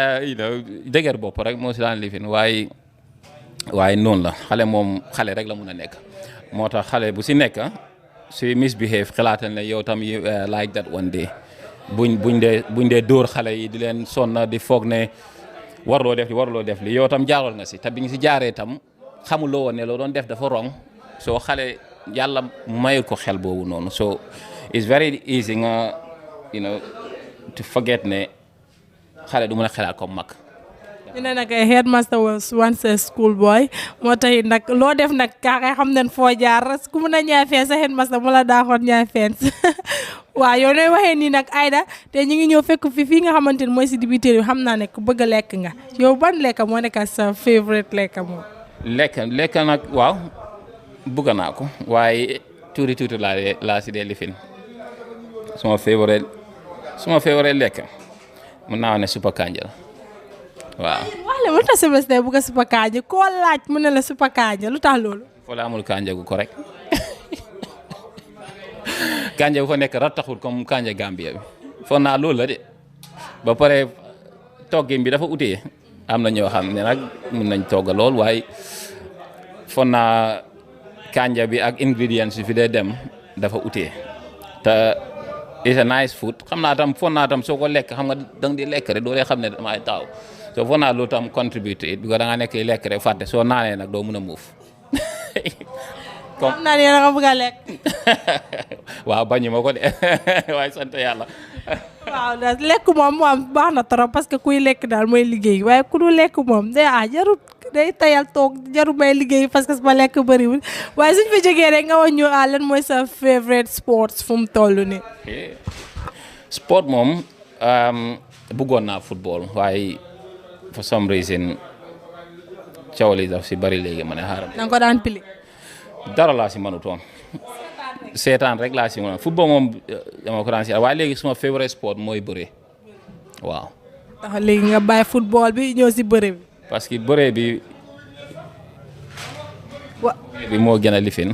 dëgër bopp rek moo si daan lifin waaye noonu la xale moom xale rek la mun a nekk moo tax xale bu si nekk suy misbehave xalaatal ne yow tam like that one day buñ dee dóor xale yi di leen sonna di foog ne warloo def li yow tam jaarool nga si te bi nga si jaaree tam xamuloo woon ne loo doon def dafa wrong soo xale yàlla mayul ko xel boobu noonu so it's very easy nga to forget ne xale du mën a xelaat comme mag. ñu ne nag headmaster was once a school boy moo tax nag loo def nag kaa xam nañ foo jaar ku mun a ñaay fence sa headmaster mu la daaxoon ñaay fence waaw yow nooy waxee nii nag Aida te ñu ngi ñëw fekk fii nga xamante ni mooy si dibiteer bi xam naa ne ku bëgg a lekk nga yow ban lekk moo nekk sa favorite lekk moom. lekk nag waaw bëgg naa ko waaye tuuti laa si dee lifin suma favorite lekk mun naa ne suppa kanja la waaw. wax la lu tax semestre bëgg a suppa kanja koo laaj mu ne la suppa kanja lu tax loolu. foo la amul kanja gu correct kanja bu fa nekk rattaxul comme kanja Gambia bi foog naa loolu la de ba pare toggin bi dafa utee am na ñoo xam ne nag mun nañ togga lool waaye foog naa kanja bi ak ingredients yi fi dee dem dafa utee te it's a nice food xam naa tam foog naa tam soo ko lekk xam nga dang di lekk rek doo dee xam ne damay taaw soo foog naa loolu tam contribute it because da nga nekk lekk rek fàtte soo naanee nag doo mun a muuf xam naa ne nga bëgg a lekk. waaw bañu ma ko de waaye sant yàlla. waaw lekk moom baax na trop parce que kuy lekk daal mooy liggéey waaye ku dul lekk moom jarut day tayal toog jarut may liggéey parce que sama lekk bëriwul waaye suñ fa jógee rek nga wax ñu lan mooy sa favorite sports fu mu toll nii. sport moom bëggoon naa football waaye for some reason coow li daf si bari léegi ma ne xaaral. da nga ko daan pili. dara laa si mënutoon seetaan rek laa si mënoon football moom dama ko daan si waaye léegi suma favorite sport mooy bëre waaw. tax léegi nga bàyyi football bi ñëw si bëre bi. parce que bëre bi moo gën a lifin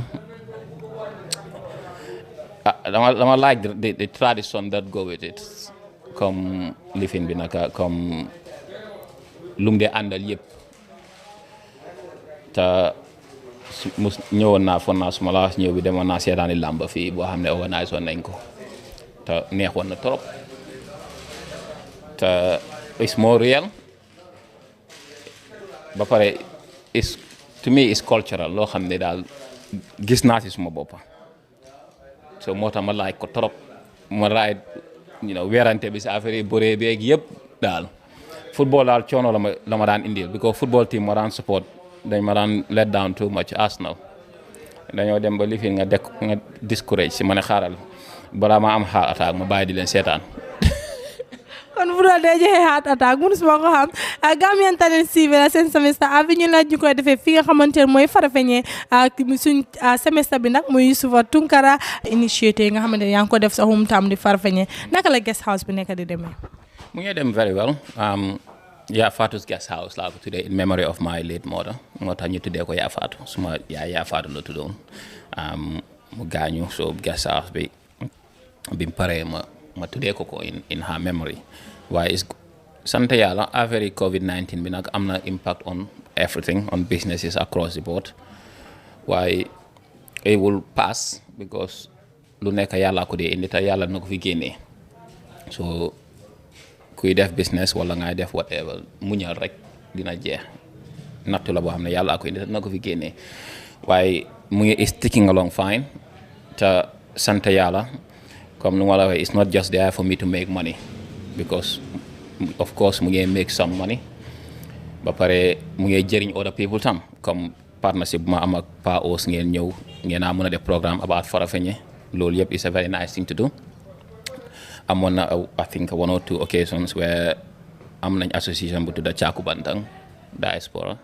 dama like the tradition that go with it comme lifin bi naka comme lum de àndal yëpp te ñëwoon naa foog naa suma la ñëw bi demoon naa seetaani làmb fii boo xam ne organise woon nañ ko te neexoon na trop te it's more real ba pare to me is cultural loo xam ne daal gis naa si suma boppa so moo tax ma like ko trop ma raay weerante bi si affaire yi bëree beeg yëpp daal football daal coono la ma daan indil because football team ma daan support dañ ma daan let down too much Arsenal dañoo dem ba lifin nga discourage si ma ne xaaral balaa ma am heart attack ma bàyyi di leen seetaan. kon bu doon dee joxe heart attack mënu suma ko xam Gambian Talents TV la seen semestre ñu la ñu koy defee fi nga xamante ne mooy Farafenni suñ semestre bi nag muy Yusupha Tunkara initiative nga xamante ne yaa ngi ko def sa hometown di Farafenni naka la guest house bi nekk di demee. mu ngi dem very well. Yaa Faatu's guest house laa ko tuddee in memory of my late mother moo tax ñu tuddee ko Yaa Faatu suma yaay Yaa Faatu la tuddoon mu gaañu so guest house bi mu paree ma tuddee ko in her memory waaye sant yàlla affaire yi COVID-19 bi nag am na impact on everything on businesses across the board waaye it will pass because lu nekk yàlla ko dee indi te yàlla na ko fi génnee so kuy def business wala ngay def whatever muñal rek dina jeex nattu la boo xam ne yàlla ko indi na ko fi génnee waaye mu ngi sticking along fine te sant yàlla comme nu ma la waxee it's not just there for me to make money because of course mu ngi make some money ba pare mu ngi jëriñ other people tam comme partnership bu ma am ak Pa Os ngeen ñëw ngeen a mën a def programme about Farafenni loolu yëpp is a very nice thing to do. amoon na I think 1 or 2 occasions where am nañ association bu tudda Cakubantang diaspora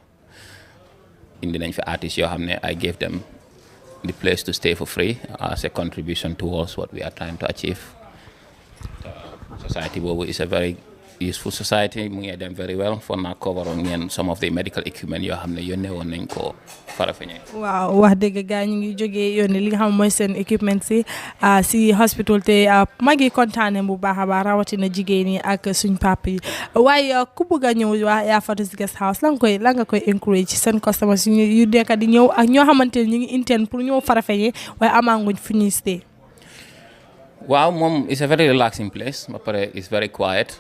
indi nañ fi artistes yoo xam ne I gave them the place to stay for free as a contribution towards what we are trying to achieve. Society boobu is a very useful society mu ngi dem very well for naa cover on ngeen some of the medical equipment yoo xam ne yónnee woon nañ ko Farafenni. waaw wax dëgg gaa ñu ngi jógee yónnee li nga xam mooy seen equipment si hospital te mag yi kontaane bu baax a baax rawatina jigéen ñi ak suñ papa yi waaye ku bëgg a ñëw waa Yaa Faatu's guest house lan nga koy encourage ci seen customers yu dekk di ñëw ak ñoo xamante ne ñu ngi intend pour ñëw Farafenni waaye amaanguñ fu ñuy stay. waaw moom it's a very relaxing place ba pare it's very quiet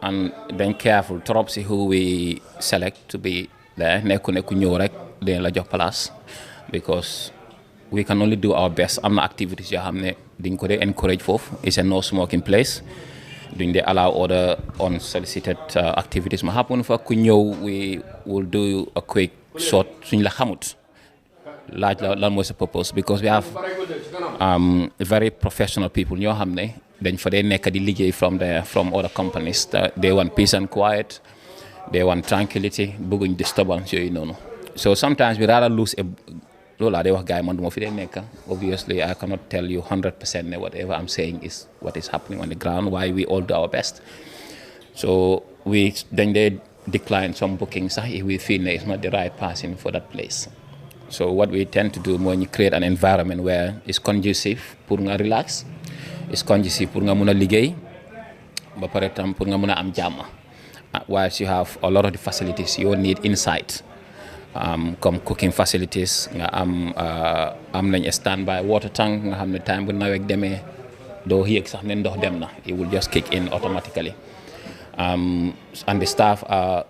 and then careful trop si who we select to be there nekku ñëw rek dinañ la jox place because we can only do our best am na activities yoo xam ne diñ ko dee encourage foofu it's a no smoking place duñ dee allow other unsolicited activities ma happen fa ku ñëw we will do a quick short suñ la xamut laaj la lan mooy sa purpose because we have very professional people ñoo xam ne dañ fa dee nekk di liggéey from other companies. They want peace and quiet, they want tranquility, bëgguñ disturbance yooyu noonu. So sometimes we rather lose a loolu laa day wax gars yi man du ma fi dee nekk. Obviously I cannot tell you 100% ne whatever I'm saying is what is happening on the ground. Why we all do our best. So then they decline some bookings if we feel it's not the right person for that place. So what we tend to do when you create an environment where it's conducive pour nga relax, it's conducive pour nga mun a liggéey ba pare tam pour nga mun a am jàmm. Whilst you have a lot of the facilities you need inside, comme cooking facilities nga am nañ standby water tank nga xam ne time bu nawet demee doo yëg sax ne ndox dem na, it will just kick in automatically. And the staff are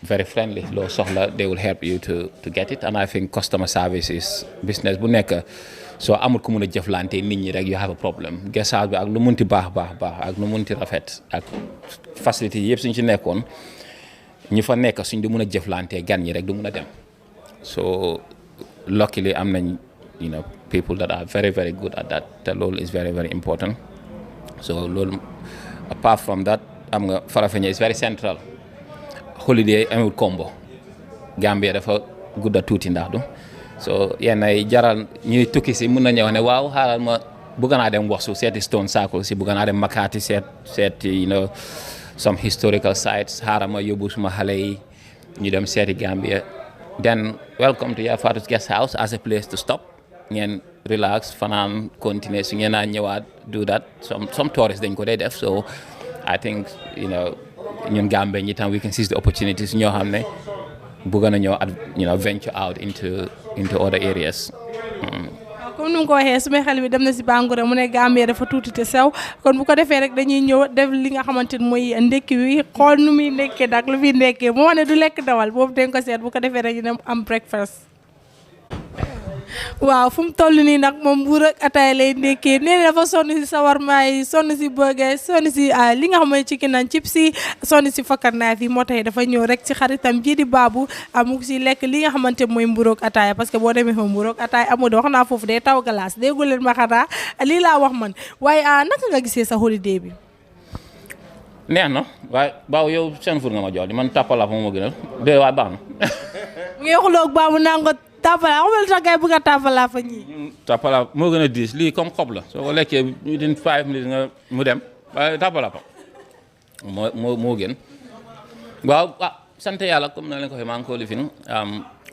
very friendly. Loo soxla they will help you to get it, and I think customer service is business bu nekk soo amul ku mun a jëflante nit ñi rek you have a problem. Guest house bi ak lu munti baax ak lu munti rafet ak facility yëpp suñ ci nekkoon ñi fa nekk suñ du mun a jëflante gan ñi rek du mun a dem. So luckily am nañ people that are very very good at that. Te loolu is very very important. So loolu apart from that am nga Farafenni is very central. Holiday amul combo. Gambia dafa gudda tuuti ndax du so yenn ay jaral ñuy tukki si mun na ñëw ne waaw xaaral ma bëgg naa dem Waxsu seeti Stone Circle si bëgg naa dem Makati seeti some historical sites xaaral ma yóbbu suma xale yi ñu dem seeti Gambia. Then welcome to Yusupha Guest House as a place to stop ngeen relax fanaan continuer su ngeen a ñëwaat do that. Some tourists dañ ko dee def. So I think ñun Gambia ñi tam we can seize the opportunities ñoo xam ne bëgg nañoo venture out into other areas. comme ni mu ko waxee suma xel bi dem na si Bangoura mu ne Gambia dafa tuuti te sew kon bu ko defee rek dañuy ñëw def li nga xamante ni mooy ndekki wi xool nu muy nekkee nag lu muy nekkee moo ne du lekk dawal boobu dañ ko seet bu ko defee rek ñu dem am breakfast. waaw fu mu toll nii nag moom buur ak ataay lay ndekkee nee na dafa sonn si sawarma yi sonn si burger sonn si li nga xam ne chicken and chips yi sonn si fakar naaf yi moo tax dafa ñëw rek ci xaritam ji di baabu mu si lekk li nga xamante mooy mburoog ataaya parce que boo demee fa mburoog ataaya amu de wax naa foofu day taw glace déggu leen ma xanaa lii laa wax man waaye naka nga gisee sa holiday bi. neex na waaye baaw yow seen fur nga ma jox di man tàppalaa fa moo gënal de waaye baax na. mu ngi waxuloo baabu nango tapala xamal tax gay bëgg a tapala fa ñii. tapala moo gën a diis lii comme xob la soo ko lekkee within 5 minutes nga mu dem waaye tapala fa moo gën. waaw sant yàlla comme na leen ko waxee maa ngi ko lifin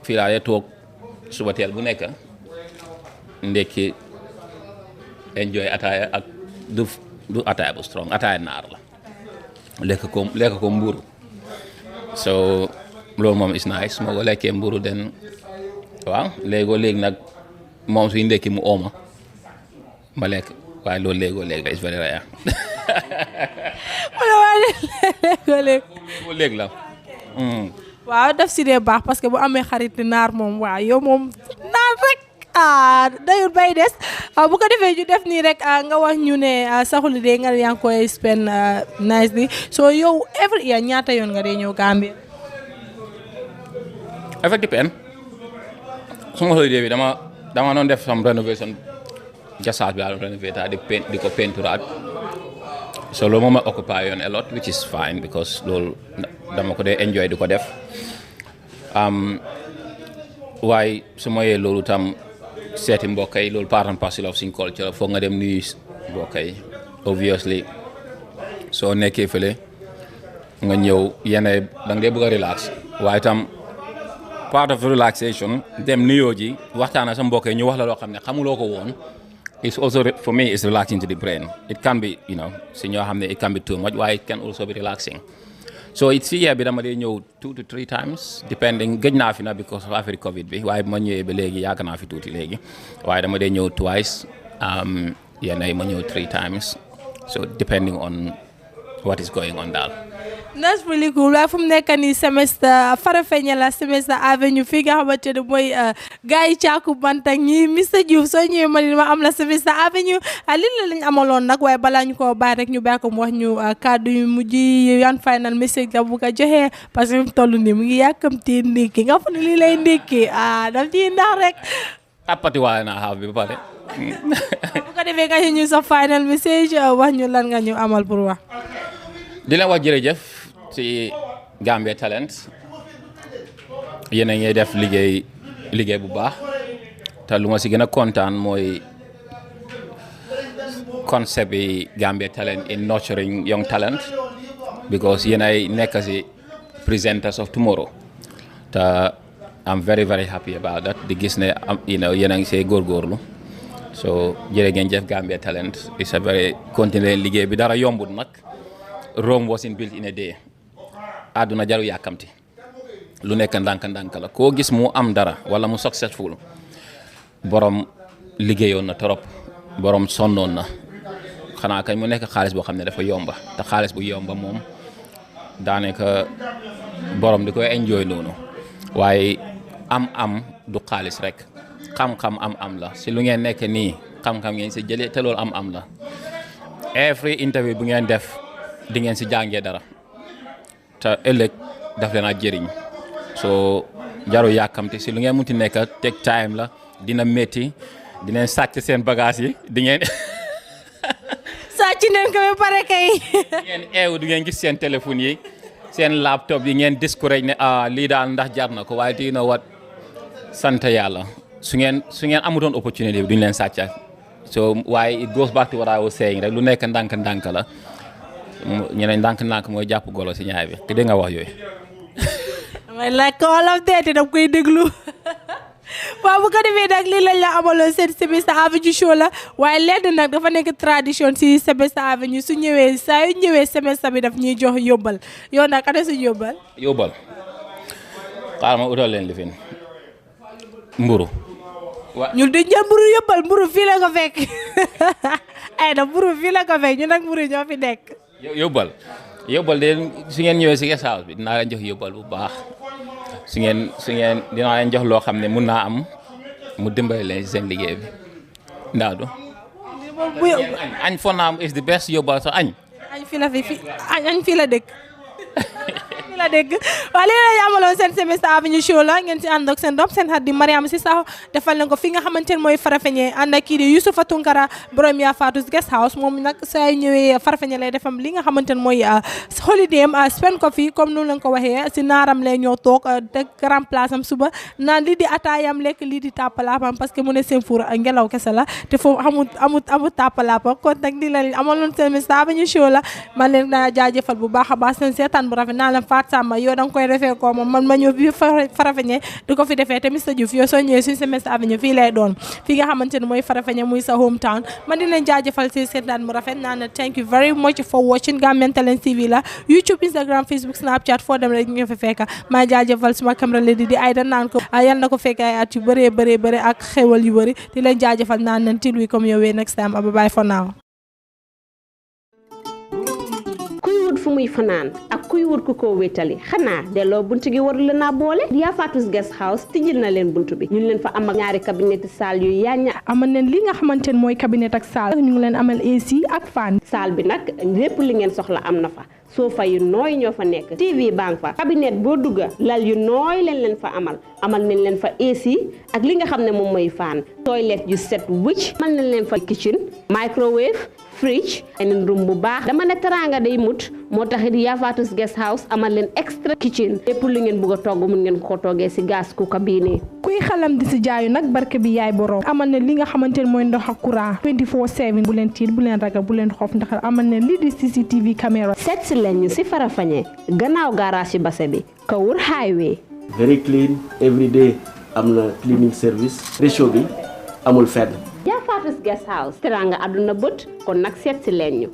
fii laa dee toog suba teel bu nekk ndekki enjoy ataaya ak du ataaya bu strong ataaya naar la lekk ko mburu so loolu moom is nice moo ko lekkee mburu den waaw léegi nag moom suy ndekki mu ooma ma lekk waaye loolu léegi is very rare. léegi la. waaw daf si dee baax parce que bu amee xarit naar moom waaw yow moom naan rek dayul bay des bu ko defee ñu def nii rek nga wax ñu ne sa holiday nga yaa ngi koy spend nicely so yow every year ñaata yoon nga dee ñëw Gambia. Effect depend suma holiday bi dama doon def some renovation jasaat bi laa doon rénové di ko peinturaat so loolu moo ma occupy yoon a lot which is fine because loolu dama ko dee enjoy di ko def waaye su ma yee loolu tam seeti mbokk yi loolu part and parcel of suñ culture foog nga dem nuyu mbokk yi obviously soo nekkee fële nga ñëw yenn da nga dee bëgg a relax waaye tam part of relaxation dem nuyoo ji waxtaan ak sa mbokk yi ñu wax la loo xam ne xamuloo ko woon it's also for me it's relaxing to the brain. It can be si ñoo xam ne it can be too much waaye it can also be relaxing. So it's year bi dama dee ñëw 2 to 3 times depending gëj naa fi na because of affaire Covid bi waaye bu ma ñëwee ba léegi yàgg naa fi tuuti léegi waaye dama dee ñëw twice yenn yi ma ñëw 3 times so depending on what is going on daal. That's really cool waaye fu mu nekk nii semester Farafenni la semester avenue fii nga xamante ne mooy gars yi caaku bantang ñi Mr Diouf soo ñëwee ma am la semester avenue lii la lañ amaloon nag waaye balaa ñu ko bàyyi rek ñu bàyyi ko mu wax ñu kàddu yu mujj yan final message la bu ko joxee parce que mu toll nii mu ngi yàkkamti ndékki nga fa ne lii lay ndékki daf ciy ndax rek. Appati waaye naa xaaf bi ba pare bu ko defee nga ñu sa final message wax ñu lan nga ñu amal pour wax. di la wax jërëjëf ci Gambia Talents yéen a ngi def liggéey bu baax te lu ma si gën a kontaan mooy concept bi Gambia Talent in nurturing young talent because yéen ay nekk si presenters of tomorrow te I'm very very happy about that di gis ne yéen a ngi see góorgóorlu so jërë ngeen jëf Gambia Talent it's a very continuer liggéey bi dara yombut nag Rome wasn't built in a day àdduna jaru yàkkamti lu nekk ndànk-ndànk la koo gis mu am dara wala mu successful borom liggéeyoon na trop borom sonnoon na xanaa kañ mu nekk xaalis boo xam ne dafa yomba te xaalis bu yomba moom daanaka borom di koy enjoy noonu waaye am du xaalis rek xam-xam am la si lu ngeen nekk nii xam-xam ngeen si jëlee te loolu am la every interview bu ngeen def di ngeen si jàngee dara te ëllëg daf leen a jëriñ so jaru yàkkamti si lu ngeen munti nekk take time la dina métti dinañ sàcc seen bagage yi di ngeen sàcc nañ ko ba pare kay. ngeen eew di ngeen gis seen téléphone yi seen laptop yi ngeen discourage ne lii daal ndax jar na ko waaye do you know what sant yàlla su ngeen amutoon opportunité bi duñ leen sàcca so waaye it goes back to what I was saying rek lu nekk ndànk la ñeneen ndànk mooy jàpp golo si ñaay bi te dégg nga wax yooyu. damay laaj ko wolof te dam koy déglu waaw bu ko defee nag lii lañ la amaloon seen Semester Avenue show la waaye lenn nag dafa nekk tradition si Semester Avenue su ñëwee saa yu ñëwee semestre bi daf ñuy jox yóbbal yow nag ana suñu yóbbal. yóbbal xaaral ma utal leen lifin mburu ñun duñ jël mburu yóbbal mburu fii la ko fekk ay na mburu fii la ko fekk ñu nag mburu ñoo fi nekk. yóbbal de su ngeen ñëwee si guest house bi dinaa leen jox yóbbal bu baax su ngeen dinaa leen jox loo xam ne mun naa am mu dimbale leen si seen liggéey bi ndaa do añ for now is the best yóbbal so añ fii la dëkk la dégg waaye lii la ñu amaloon seen Semester Avenue show la ngeen si ànd ak seen doom seen xarit di Mariama Sissaho defal leen ko fi nga xamante ne mooy Farafenni ànd ak kii di Yusupha Tunkara borom yaa Fatou guest house moom nag saa ñëwee Farafenni lay defam li nga xamante ne mooy holiday am spend ko fi comme noonu lañ ko waxee si naaram lay ñëw toog te grand place am suba naan lii di ataayam lekk lii di tàppalaapam parce que mu ne seen fuur ngelaw kese la te foofu amut tàppalaapa kon nag lii la amaloon Semester Avenue show la man leen naa jaajëfal bu baax a baax seen seetaan bu rafet naa leen faat Samba yow danga koy defee ko moom man ma ñëw bi Farafenni di ko fi defee te Mr Diouf yow soo ñëwee suñu Semester Avenue fii lay doon fii nga xamante ne mooy Farafenni muy sa hometown man dinañ jaajëfal si seetaan mu rafet naa ne thank you very much for watching Gambian Talents TV la YouTube Instagram Facebook Snapchat foo dem rek ñu fa fekk maa jaajëfal suma caméra lady di Aïda naan ko yal na ko fekk ay at yu bëree ak xewal yu bëri di leen jaajëfal naan nen till we come your way next time bye for now. fu muy fanaan ak kuy wut ku ko wétali xanaa delloo buntu gi warul la naa boole yaa Fatou guest house tijjil na leen buntu bi ñu leen fa am ak ñaari cabinet salle yu yaañña amal leen li nga xamante ne mooy cabinet ak salle ñu ngi leen amal AC ak fan salle bi nag lépp li ngeen soxla am na fa sofa yu nooy ñoo fa nekk TV baa ngi fa cabinet boo dugga lal yu nooy leen fa amal nañ leen fa AC ak li nga xam ne moom mooy fan toilette yu set wicc amal nañ leen fa kitchen microwave fridge en room bu baax dama ne teranga day mut moo taxit yaa Fatou guest house amal leen extra kitchen lépp lu ngeen bëgg a togg mun ngeen ko toggee si gas cooker bii nii kuy xalam di si jaayu nag barke bi yaay borom amal ne li nga xamante ne mooy ndox ak courant 24/7 bu leen tiit bu leen ragal bu leen xoof ndax amal ne lii di CCTV caméra seet si leen ñu si Farafenni gannaaw garage yi base bi Kawur highway very clean every day am na cleaning service ratio bi amul fenn yaa Fatou guest house teranga àdduna bët kon nag seet si leen ñu